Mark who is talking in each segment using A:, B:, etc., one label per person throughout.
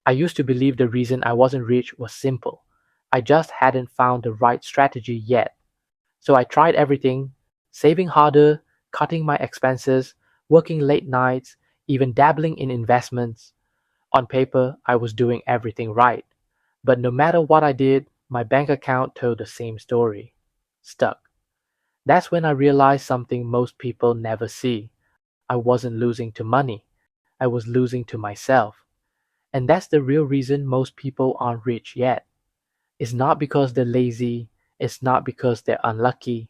A: I used to believe the reason I wasn't rich was simple. I just hadn't found the right strategy yet. So I tried everything, saving harder, cutting my expenses, working late nights, even dabbling in investments. On paper, I was doing everything right. But no matter what I did, my bank account told the same story. Stuck. That's when I realized something most people never see. I wasn't losing to money. I was losing to myself. And that's the real reason most people aren't rich yet. It's not because they're lazy, it's not because they're unlucky,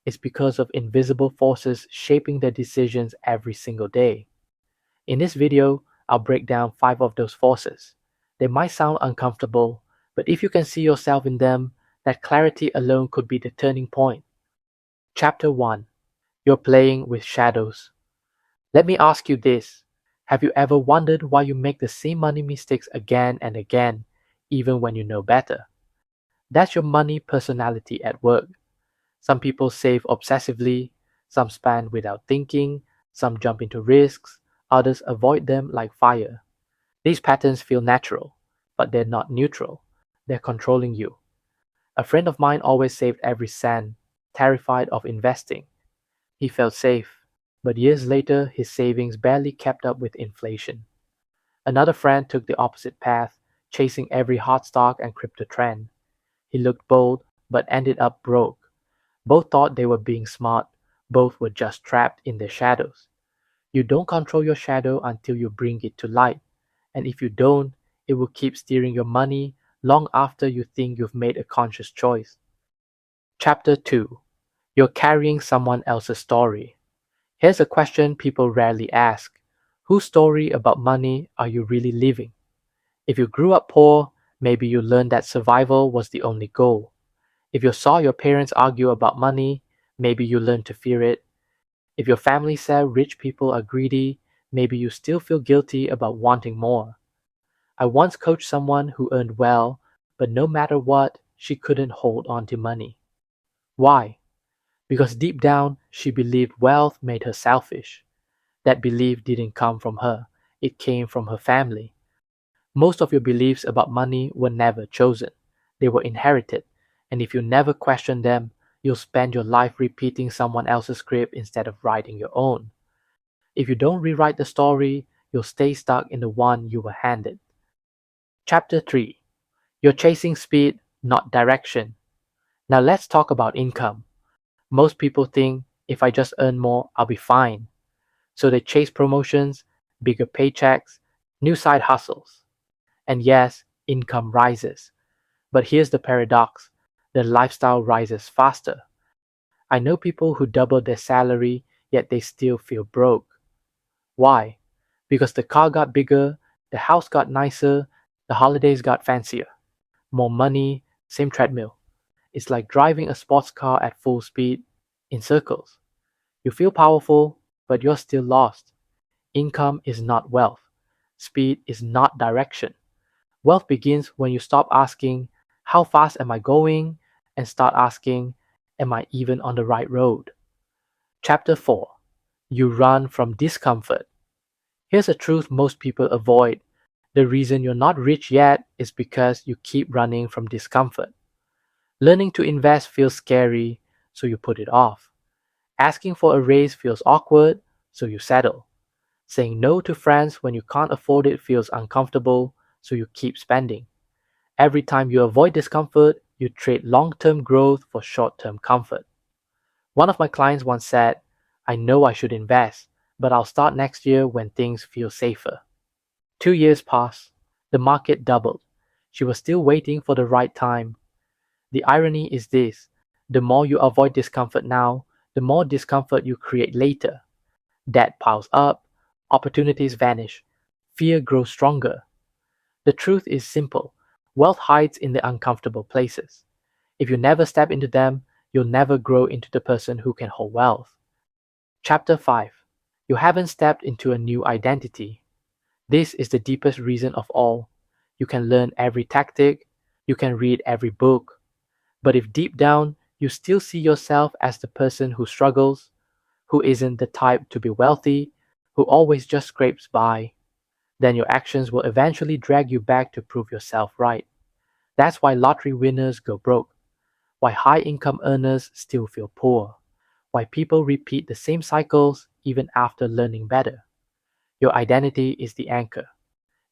A: it's because of invisible forces shaping their decisions every single day. In this video, I'll break down 5 of those forces. They might sound uncomfortable, but if you can see yourself in them, that clarity alone could be the turning point. Chapter 1. You're playing with shadows. Let me ask you this. Have you ever wondered why you make the same money mistakes again and again, even when you know better? That's your money personality at work. Some people save obsessively, some spend without thinking, some jump into risks, others avoid them like fire. These patterns feel natural, but they're not neutral. They're controlling you. A friend of mine always saved every cent, terrified of investing. He felt safe, but years later his savings barely kept up with inflation. Another friend took the opposite path, chasing every hot stock and crypto trend. He looked bold, but ended up broke. Both thought they were being smart, both were just trapped in their shadows. You don't control your shadow until you bring it to light, and if you don't, it will keep steering your money long after you think you've made a conscious choice. Chapter 2. You're carrying someone else's story. Here's a question people rarely ask. Whose story about money are you really living? If you grew up poor, maybe you learned that survival was the only goal. If you saw your parents argue about money, maybe you learned to fear it. If your family said rich people are greedy, maybe you still feel guilty about wanting more. I once coached someone who earned well, but no matter what, she couldn't hold on to money. Why? Because deep down, she believed wealth made her selfish. That belief didn't come from her, it came from her family. Most of your beliefs about money were never chosen, they were inherited, and if you never question them, you'll spend your life repeating someone else's script instead of writing your own. If you don't rewrite the story, you'll stay stuck in the one you were handed. Chapter 3. You're chasing speed, not direction. Now let's talk about income. Most people think if I just earn more, I'll be fine. So they chase promotions, bigger paychecks, new side hustles. And yes, income rises. But here's the paradox, the lifestyle rises faster. I know people who doubled their salary, yet they still feel broke. Why? Because the car got bigger, the house got nicer, the holidays got fancier. More money, same treadmill. It's like driving a sports car at full speed, in circles. You feel powerful, but you're still lost. Income is not wealth. Speed is not direction. Wealth begins when you stop asking, how fast am I going? And start asking, am I even on the right road? Chapter 4. You run from discomfort. Here's a truth most people avoid. The reason you're not rich yet is because you keep running from discomfort. Learning to invest feels scary, so you put it off. Asking for a raise feels awkward, so you settle. Saying no to friends when you can't afford it feels uncomfortable, so you keep spending. Every time you avoid discomfort, you trade long-term growth for short-term comfort. One of my clients once said, I know I should invest, but I'll start next year when things feel safer. 2 years passed. The market doubled. She was still waiting for the right time. The irony is this, the more you avoid discomfort now, the more discomfort you create later. Debt piles up, opportunities vanish, fear grows stronger. The truth is simple, wealth hides in the uncomfortable places. If you never step into them, you'll never grow into the person who can hold wealth. Chapter 5. You haven't stepped into a new identity. This is the deepest reason of all. You can learn every tactic, you can read every book, but if deep down you still see yourself as the person who struggles, who isn't the type to be wealthy, who always just scrapes by, then your actions will eventually drag you back to prove yourself right. That's why lottery winners go broke, why high income earners still feel poor, why people repeat the same cycles even after learning better. Your identity is the anchor.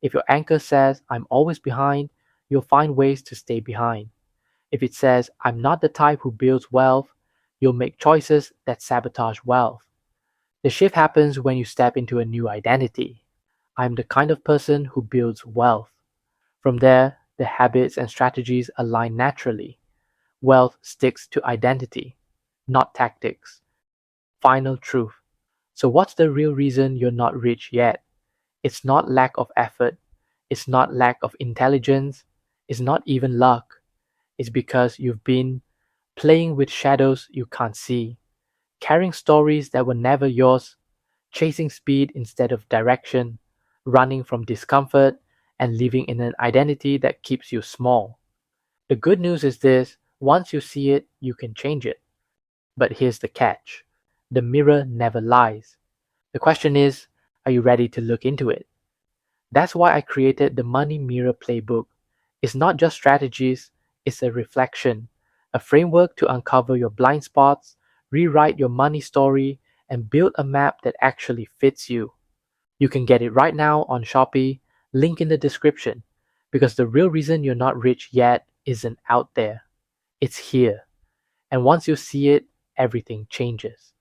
A: If your anchor says, I'm always behind, you'll find ways to stay behind. If it says, I'm not the type who builds wealth, you'll make choices that sabotage wealth. The shift happens when you step into a new identity. I'm the kind of person who builds wealth. From there, the habits and strategies align naturally. Wealth sticks to identity, not tactics. Final truth. So, what's the real reason you're not rich yet? It's not lack of effort, it's not lack of intelligence, it's not even luck. It's because you've been playing with shadows you can't see, carrying stories that were never yours, chasing speed instead of direction, running from discomfort, and living in an identity that keeps you small. The good news is this: once you see it, you can change it. But here's the catch: the mirror never lies. The question is, are you ready to look into it? That's why I created the Money Mirror Playbook. It's not just strategies, it's a reflection, a framework to uncover your blind spots, rewrite your money story, and build a map that actually fits you. You can get it right now on Shopee, link in the description, because the real reason you're not rich yet isn't out there. It's here. And once you see it, everything changes.